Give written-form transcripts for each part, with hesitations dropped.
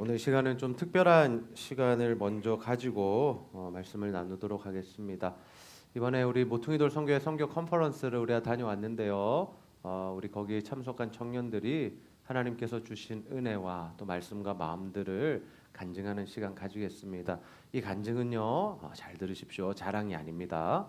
오늘 시간은 좀 특별한 시간을 먼저 가지고 말씀을 나누도록 하겠습니다. 이번에 우리 모퉁이돌 선교회 선교 컨퍼런스를 우리가 다녀왔는데요. 우리 거기에 참석한 청년들이 하나님께서 주신 은혜와 또 말씀과 마음들을 간증하는 시간 가지겠습니다. 이 간증은요, 잘 들으십시오. 자랑이 아닙니다.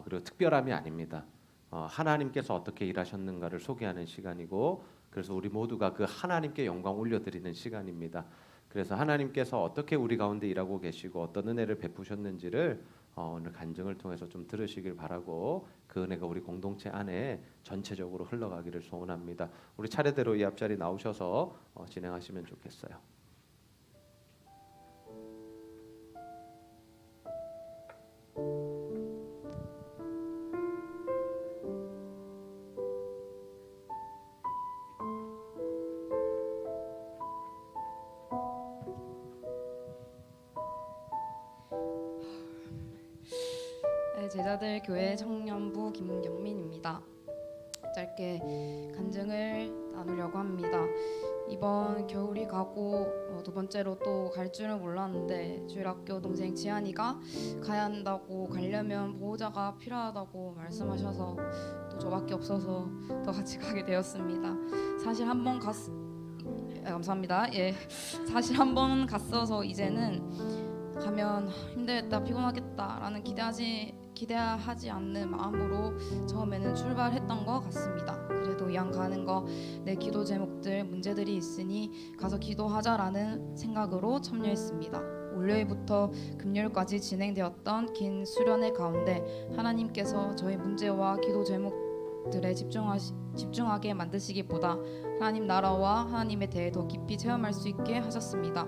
그리고 특별함이 아닙니다. 하나님께서 어떻게 일하셨는가를 소개하는 시간이고, 그래서 우리 모두가 그 하나님께 영광 올려드리는 시간입니다. 그래서 하나님께서 어떻게 우리 가운데 일하고 계시고 어떤 은혜를 베푸셨는지를 오늘 간증을 통해서 좀 들으시길 바라고, 그 은혜가 우리 공동체 안에 전체적으로 흘러가기를 소원합니다. 우리 차례대로 이 앞자리 나오셔서 진행하시면 좋겠어요. 네, 제자들 교회 청년부 김경민입니다. 짧게 간증을 나누려고 합니다. 이번 겨울이 가고 두 번째로 또 갈 줄은 몰랐는데 주일학교 동생 지한이가 가야 한다고, 가려면 보호자가 필요하다고 말씀하셔서 또 저밖에 없어서 더 같이 가게 되었습니다. 사실 한번 감사합니다. 사실 한번 갔어서 이제는 가면 힘들겠다, 피곤하겠다라는 기대하지 않는 마음으로 처음에는 출발했던 것 같습니다. 그래도 이왕 가는 거 내 기도 제목들, 문제들이 있으니 가서 기도하자라는 생각으로 참여했습니다. 월요일부터 금요일까지 진행되었던 긴 수련회 가운데 하나님께서 저희 문제와 기도 제목들에 집중하게 만드시기보다 하나님 나라와 하나님에 대해 더 깊이 체험할 수 있게 하셨습니다.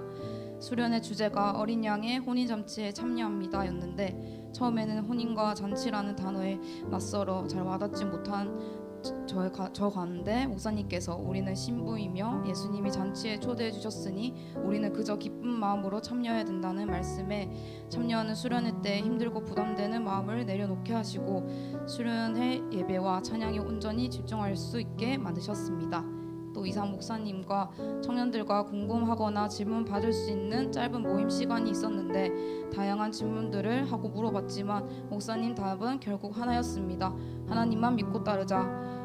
수련의 주제가 어린 양의 혼인잔치에 참여합니다 였는데, 처음에는 혼인과 잔치라는 단어에 낯설어 잘 와닿지 못한 저 가운데 목사님께서 우리는 신부이며 예수님이 잔치에 초대해 주셨으니 우리는 그저 기쁜 마음으로 참여해야 된다는 말씀에 참여하는 수련회 때 힘들고 부담되는 마음을 내려놓게 하시고 수련회 예배와 찬양에 온전히 집중할 수 있게 만드셨습니다. 또 이상 목사님과 청년들과 궁금하거나 질문 받을 수 있는 짧은 모임 시간이 있었는데, 다양한 질문들을 하고 물어봤지만 목사님 답은 결국 하나였습니다. 하나님만 믿고 따르자.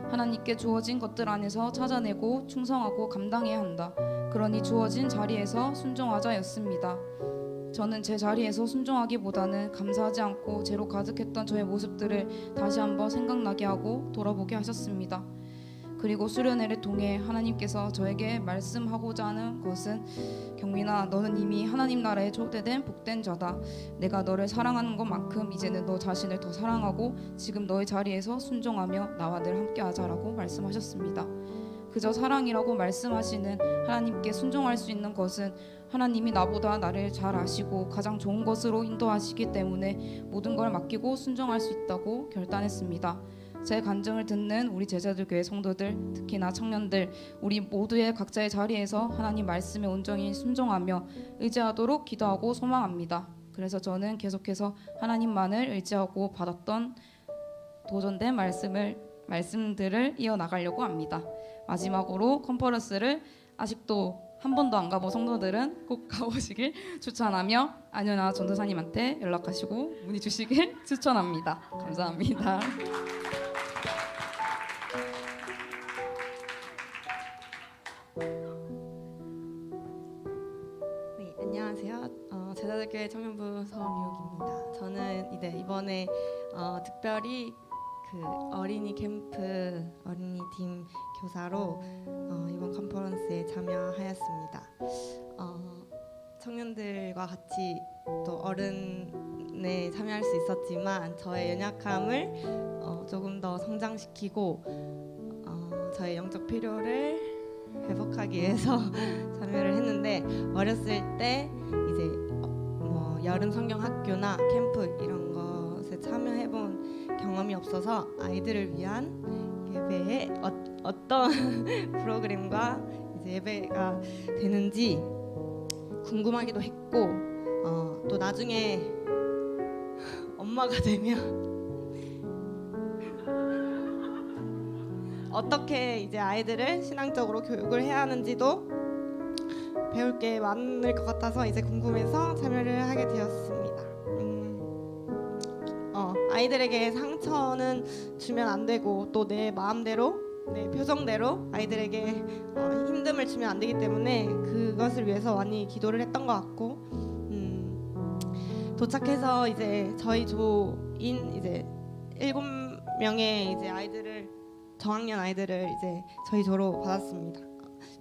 하나님께 주어진 것들 안에서 찾아내고 충성하고 감당해야 한다. 그러니 주어진 자리에서 순종하자였습니다. 저는 제 자리에서 순종하기보다는 감사하지 않고 죄로 가득했던 저의 모습들을 다시 한번 생각나게 하고 돌아보게 하셨습니다. 그리고 수련회를 통해 하나님께서 저에게 말씀하고자 하는 것은, 경민아, 너는 이미 하나님 나라에 초대된 복된 자다. 내가 너를 사랑하는 것만큼 이제는 너 자신을 더 사랑하고 지금 너의 자리에서 순종하며 나와 늘 함께하자라고 말씀하셨습니다. 그저 사랑이라고 말씀하시는 하나님께 순종할 수 있는 것은 하나님이 나보다 나를 잘 아시고 가장 좋은 것으로 인도하시기 때문에 모든 걸 맡기고 순종할 수 있다고 결단했습니다. 제 간증을 듣는 우리 제자들 교회 성도들, 특히나 청년들, 우리 모두의 각자의 자리에서 하나님 말씀에 온전히 순종하며 의지하도록 기도하고 소망합니다. 그래서 저는 계속해서 하나님만을 의지하고 받았던 도전된 말씀들을 이어나가려고 합니다. 마지막으로 컨퍼런스를 아직도 한 번도 안 가본 성도들은 꼭 가보시길 추천하며 안연아 전도사님한테 연락하시고 문의 주시길 추천합니다. 감사합니다. 네, 안녕하세요. 제자들교회 청년부 서미옥입니다. 저는 이번에 특별히 그 어린이 캠프 어린이 팀 교사로 이번 컨퍼런스에 참여하였습니다. 청년들과 같이 또 어른에 참여할 수 있었지만 저의 연약함을 조금 더 성장시키고 저의 영적 필요를 회복하기 위해서 참여를 했는데, 어렸을 때 이제 여름 성경 학교나 캠프 이런 것에 참여해본 경험이 없어서 아이들을 위한 예배에 어떤 프로그램과 이제 예배가 되는지 궁금하기도 했고, 또 나중에 엄마가 되면 어떻게 이제 아이들을 신앙적으로 교육을 해야 하는지도 배울 게 많을 것 같아서 이제 궁금해서 참여를 하게 되었습니다. 아이들에게 상처는 주면 안 되고 또 내 마음대로 내 표정대로 아이들에게 힘듦을 주면 안 되기 때문에 그것을 위해서 많이 기도를 했던 것 같고 도착해서 이제 저희 조인 이제 7명의 이제 아이들을 저학년 아이들을 이제 저희 조로 받았습니다.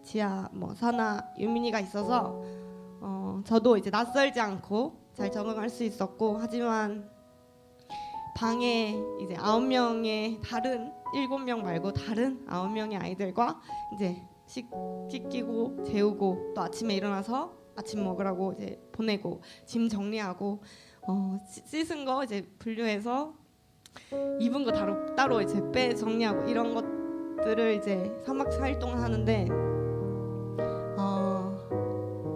지아, 사나, 유민이가 있어서 저도 이제 낯설지 않고 잘 적응할 수 있었고 하지만 방에 이제 9명의 다른 7명 말고 다른 9명의 아이들과 이제 씻기고 재우고 또 아침에 일어나서 아침 먹으라고 이제 보내고 짐 정리하고 씻은 거 이제 분류해서 입은 거 따로 이제 빼 정리하고 이런 것들을 이제 3박 4일 동안 하는데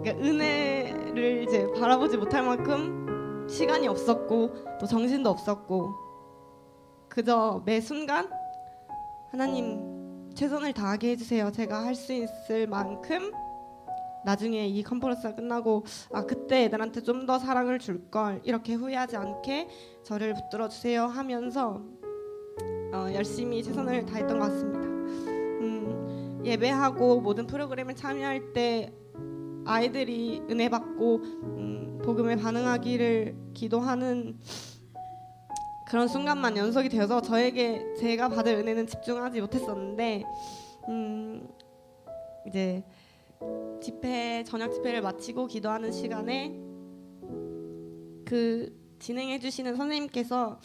그러니까 은혜를 이제 바라보지 못할 만큼 시간이 없었고 또 정신도 없었고 그저 매 순간 하나님 최선을 다하게 해주세요. 제가 할 수 있을 만큼 나중에 이 컨퍼런스가 끝나고 그때 애들한테 좀 더 사랑을 줄 걸 이렇게 후회하지 않게 저를 붙들어 주세요 하면서 열심히 최선을 다했던 것 같습니다. 예배하고 모든 프로그램을 참여할 때 아이들이 은혜 받고 복음에 반응하기를 기도하는 그런 순간만 연속이 되어서 저에게 제가 받을 은혜는 집중하지 못했었는데 이제 저녁 집회를 마치고 기도하는 시간에 그 진행해 주시는 선생님께서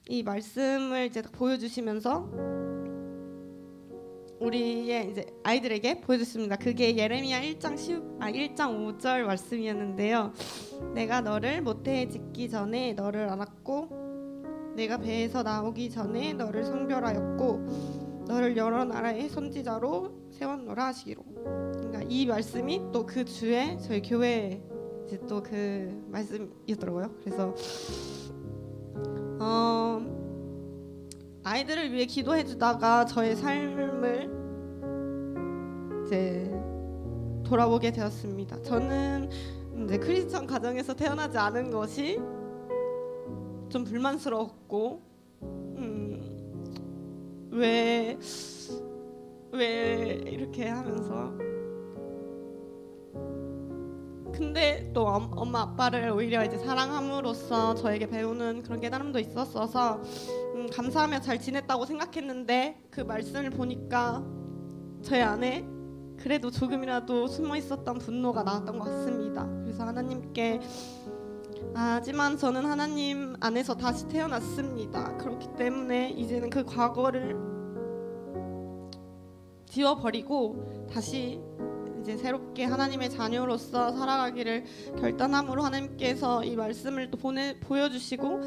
이 말씀을 이제 보여주시면서 우리의 이제 아이들에게 보여줬습니다. 그게 예레미야 1장 5절 말씀이었는데요. 내가 너를 모태에 짓기 전에 너를 알았고 내가 배에서 나오기 전에 너를 성별하였고 너를 여러 나라의 선지자로 세웠노라 하시기로. 그러니까 이 말씀이 또 그 주에 저희 교회 이제 또 그 말씀이었더라고요. 그래서 아이들을 위해 기도해 주다가 저의 삶을 이제 돌아보게 되었습니다. 저는 이제 크리스천 가정에서 태어나지 않은 것이 좀 불만스러웠고 왜 이렇게 하면서 근데 또 엄마 아빠를 오히려 이제 사랑함으로써 저에게 배우는 그런 깨달음도 있었어서 감사하며 잘 지냈다고 생각했는데 그 말씀을 보니까 저희 안에 그래도 조금이라도 숨어 있었던 분노가 나왔던 것 같습니다. 그래서 하나님께 하지만 저는 하나님 안에서 다시 태어났습니다. 그렇기 때문에 이제는 그 과거를 지워버리고 다시 이제 새롭게 하나님의 자녀로서 살아가기를 결단함으로 하나님께서 이 말씀을 또 보여주시고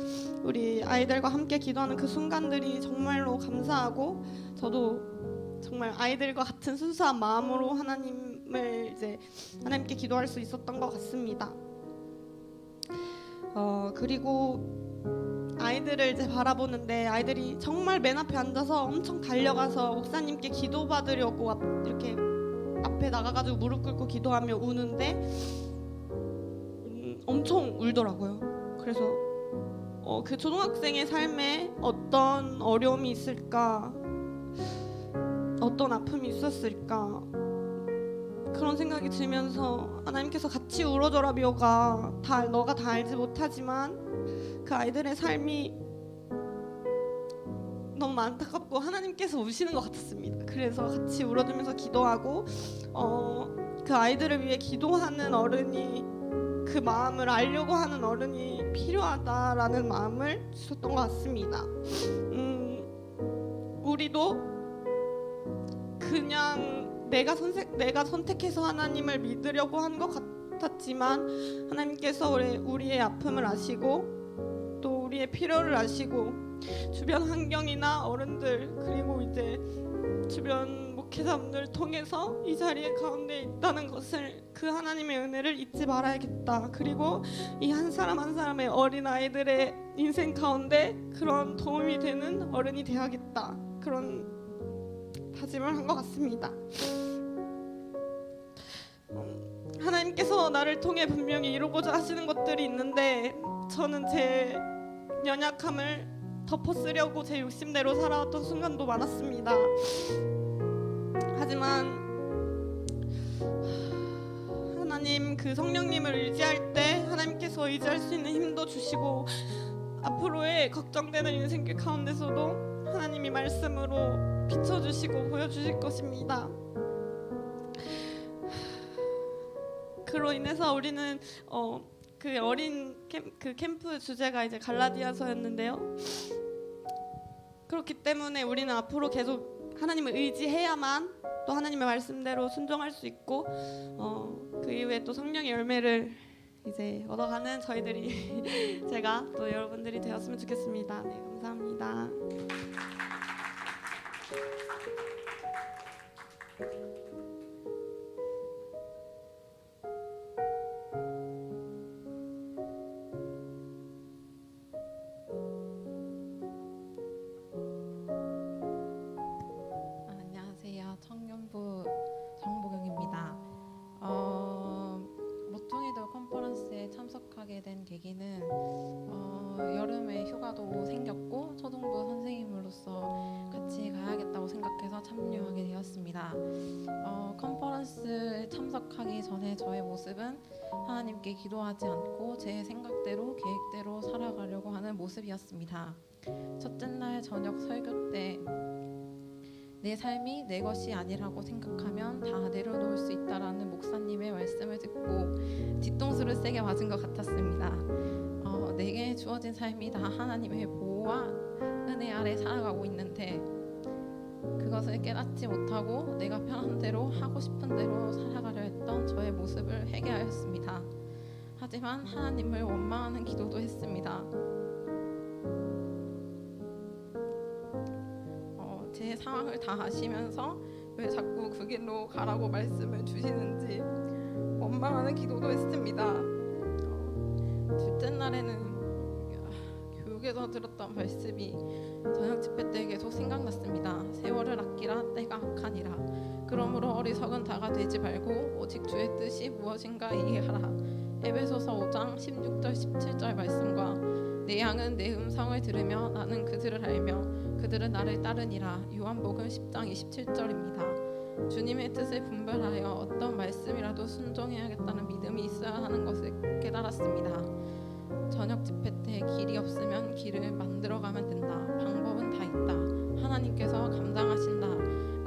우리 아이들과 함께 기도하는 그 순간들이 정말로 감사하고 저도 정말 아이들과 같은 순수한 마음으로 하나님께 기도할 수 있었던 것 같습니다. 그리고 아이들을 이제 바라보는데 아이들이 정말 맨 앞에 앉아서 엄청 달려가서 목사님께 기도받으려고 이렇게 앞에 나가가지고 무릎 꿇고 기도하며 우는데 엄청 울더라고요. 그래서 그 초등학생의 삶에 어떤 어려움이 있을까, 어떤 아픔이 있었을까 그런 생각이 들면서 하나님께서 같이 울어줘라 묘가 너가 다 알지 못하지만 그 아이들의 삶이 너무 안타깝고 하나님께서 우시는 것 같았습니다. 그래서 같이 울어주면서 기도하고 그 아이들을 위해 기도하는 어른이 그 마음을 알려고 하는 어른이 필요하다라는 마음을 주셨던 것 같습니다. 우리도 그냥 내가 선택해서 하나님을 믿으려고 한 것 같았지만 하나님께서 우리의 아픔을 아시고 또 우리의 필요를 아시고 주변 환경이나 어른들 그리고 이제 주변 목회자분들 통해서 이 자리에 가운데 있다는 것을 그 하나님의 은혜를 잊지 말아야겠다. 그리고 이 한 사람 한 사람의 어린 아이들의 인생 가운데 그런 도움이 되는 어른이 되어야겠다. 그런 다짐을 한 것 같습니다. 하나님께서 나를 통해 분명히 이루고자 하시는 것들이 있는데 저는 제 연약함을 덮어쓰려고 제 욕심대로 살아왔던 순간도 많았습니다. 하지만 하나님 그 성령님을 의지할 때 하나님께서 의지할 수 있는 힘도 주시고 앞으로의 걱정되는 인생길 가운데서도 하나님이 말씀으로 비춰주시고 보여주실 것입니다. 그로 인해서 우리는 그 어린 그 캠프 주제가 이제 갈라디아서였는데요. 그렇기 때문에 우리는 앞으로 계속 하나님을 의지해야만 또 하나님의 말씀대로 순종할 수 있고 그 이후에 또 성령의 열매를 이제 얻어가는 저희들이 제가 또 여러분들이 되었으면 좋겠습니다. 네, 감사합니다. 안녕하세요. 청년부 정보경입니다. 모퉁이돌 컨퍼런스에 참석하게 된 계기는 여름에 휴가도 생겼고 초등부 선생님으로서 같이 가야겠다고 생각해서 참여하게 되었습니다. 컨퍼런스에 참석하기 전에 저의 모습은 하나님께 기도하지 않고 제 생각대로 계획대로 살아가려고 하는 모습이었습니다. 첫째 날 저녁 설교 때 내 삶이 내 것이 아니라고 생각하면 다 내려놓을 수 있다라는 목사님의 말씀을 듣고 뒤통수를 세게 맞은 것 같았습니다. 내게 주어진 삶이 다 하나님의 보호와 은혜 아래 살아가고 있는데 그것을 깨닫지 못하고 내가 편한 대로 하고 싶은 대로 살아가려 했던 저의 모습을 회개하였습니다. 하지만 하나님을 원망하는 기도도 했습니다. 제 상황을 다 아시면서 왜 자꾸 그 길로 가라고 말씀을 주시는지 원망하는 기도도 했습니다. 둘째 날에는 교육에서 들었던 말씀이 저녁 집회 때 계속 생각났습니다. 세월을 아끼라 때가 악하니라. 그러므로 어리석은 다가 되지 말고 오직 주의 뜻이 무엇인가 이해하라. 에베소서 5장 16절 17절 말씀과 내 양은 내 음성을 들으며 나는 그들을 알며 그들은 나를 따르니라. 요한복음 10장 27절입니다. 주님의 뜻을 분별하여 어떤 말씀이라도 순종해야겠다는 믿음이 있어야 하는 것을 깨달았습니다. 저녁 집회 때 길이 없으면 길을 만들어가면 된다. 방법은 다 있다. 하나님께서 감당하신다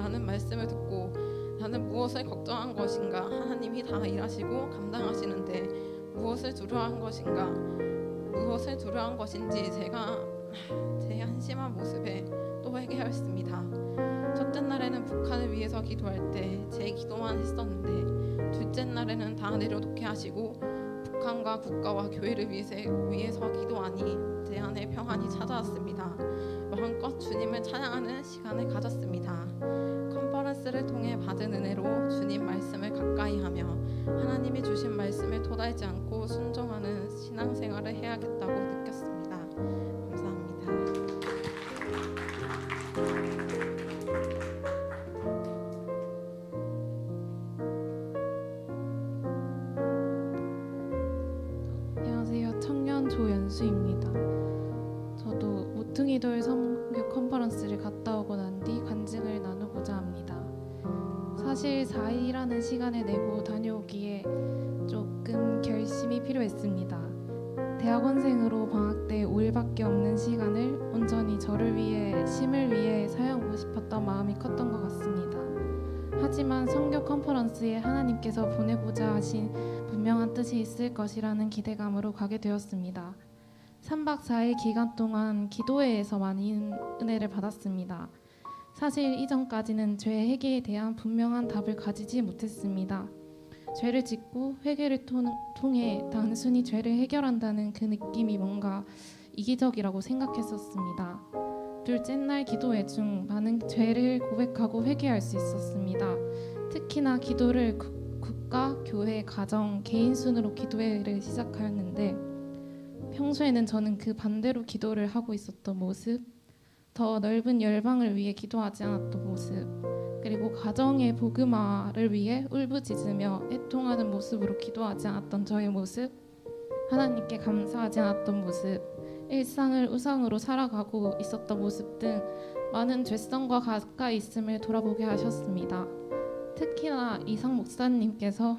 라는 말씀을 듣고 나는 무엇을 걱정한 것인가. 하나님이 다 일하시고 감당하시는데 무엇을 두려워한 것인가. 무엇을 두려워한 것인지 제가 제 한심한 모습에 또 회개하였습니다. 첫째 날에는 북한을 위해서 기도할 때 제 기도만 했었는데 둘째 날에는 다 내려놓게 하시고 북한과 국가와 교회를 위해서 기도하니 제 안에 평안이 찾아왔습니다. 마음껏 주님을 찬양하는 시간을 가졌습니다. 컨퍼런스를 통해 받은 은혜로 주님 말씀을 가까이하며 하나님이 주신 말씀을 토달지 않고 순종하는 신앙생활을 해야겠다고 느꼈습니다. 감사합니다. 안녕하세요. 청년 조연수입니다. 저도 모퉁이돌 성교 컨퍼런스를 갔다 오고 난 뒤 간증을 나누고자 합니다. 사실 4일이라는 시간을 내고 다녀오기에 조금 결심이 필요했습니다. 대학원생으로 방학 때 5일밖에 없는 시간을 온전히 저를 위해 심을 위해 사용하고 싶었던 마음이 컸던 것 같습니다. 하지만 성교 컨퍼런스에 하나님께서 보내고자 하신 분명한 뜻이 있을 것이라는 기대감으로 가게 되었습니다. 3박 4일 기간 동안 기도회에서 많은 은혜를 받았습니다. 사실 이전까지는 죄 회개에 대한 분명한 답을 가지지 못했습니다. 죄를 짓고 회개를 통해 단순히 죄를 해결한다는 그 느낌이 뭔가 이기적이라고 생각했었습니다. 둘째 날 기도회 중 많은 죄를 고백하고 회개할 수 있었습니다. 특히나 기도를 국가, 교회, 가정, 개인 순으로 기도회를 시작하였는데 평소에는 저는 그 반대로 기도를 하고 있었던 모습, 더 넓은 열방을 위해 기도하지 않았던 모습, 그리고 가정의 복음화를 위해 울부짖으며 애통하는 모습으로 기도하지 않았던 저의 모습, 하나님께 감사하지 않았던 모습, 일상을 우상으로 살아가고 있었던 모습 등 많은 죄성과 가까이 있음을 돌아보게 하셨습니다. 특히나 이상 목사님께서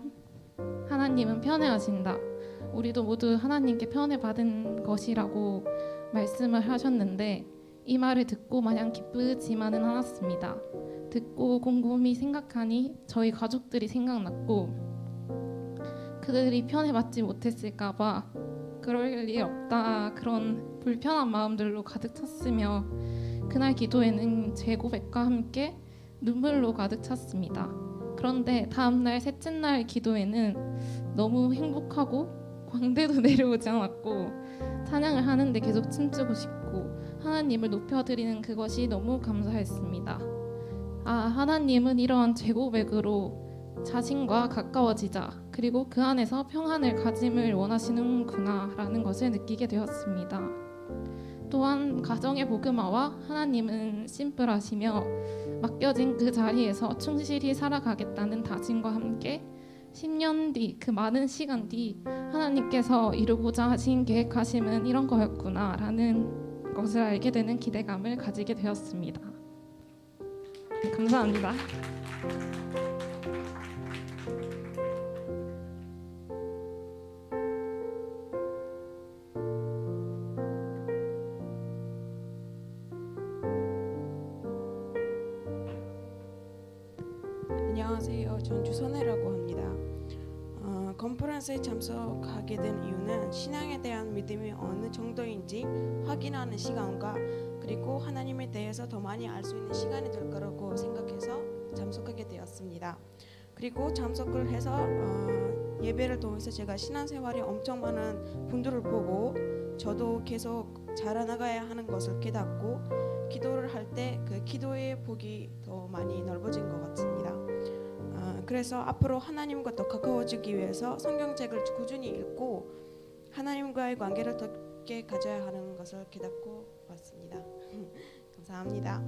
하나님은 편애하신다, 우리도 모두 하나님께 편애받은 것이라고 말씀을 하셨는데 이 말을 듣고 마냥 기쁘지만은 않았습니다. 듣고 곰곰이 생각하니 저희 가족들이 생각났고 그들이 편애받지 못했을까봐 그럴 리 없다, 그런 불편한 마음들로 가득 찼으며 그날 기도에는 제 고백과 함께 눈물로 가득 찼습니다. 그런데 다음날 셋째 날 기도에는 너무 행복하고 광대도 내려오지 않았고 찬양을 하는데 계속 춤추고 싶고 하나님을 높여드리는 그것이 너무 감사했습니다. 하나님은 이러한 제 고백으로 자신과 가까워지자, 그리고 그 안에서 평안을 가짐을 원하시는구나 라는 것을 느끼게 되었습니다. 또한 가정의 복음화와 하나님은 심플하시며 맡겨진 그 자리에서 충실히 살아가겠다는 다짐과 함께 10년 뒤, 그 많은 시간 뒤 하나님께서 이루고자 하신 계획하심은 이런 거였구나 라는 것을 알게 되는 기대감을 가지게 되었습니다. 감사합니다. 안녕하세요. 전 주선혜라고 합니다. 컨퍼런스에 참석하게 된 이유는 신앙에 대한 믿음이 어느 정도인지 확인하는 시간과 그리고 하나님에 대해서 더 많이 알 수 있는 시간이 될 거라고 생각해서 참석하게 되었습니다. 그리고 참석을 해서 예배를 통해서 제가 신앙생활이 엄청 많은 분들을 보고 저도 계속 자라나가야 하는 것을 깨닫고 기도를 할 때 그 기도의 폭이 더 많이 넓어진 것 같습니다. 그래서 앞으로 하나님과 더 가까워지기 위해서 성경책을 꾸준히 읽고 하나님과의 관계를 더 깊게 가져야 하는 것을 깨닫고 왔습니다. 감사합니다.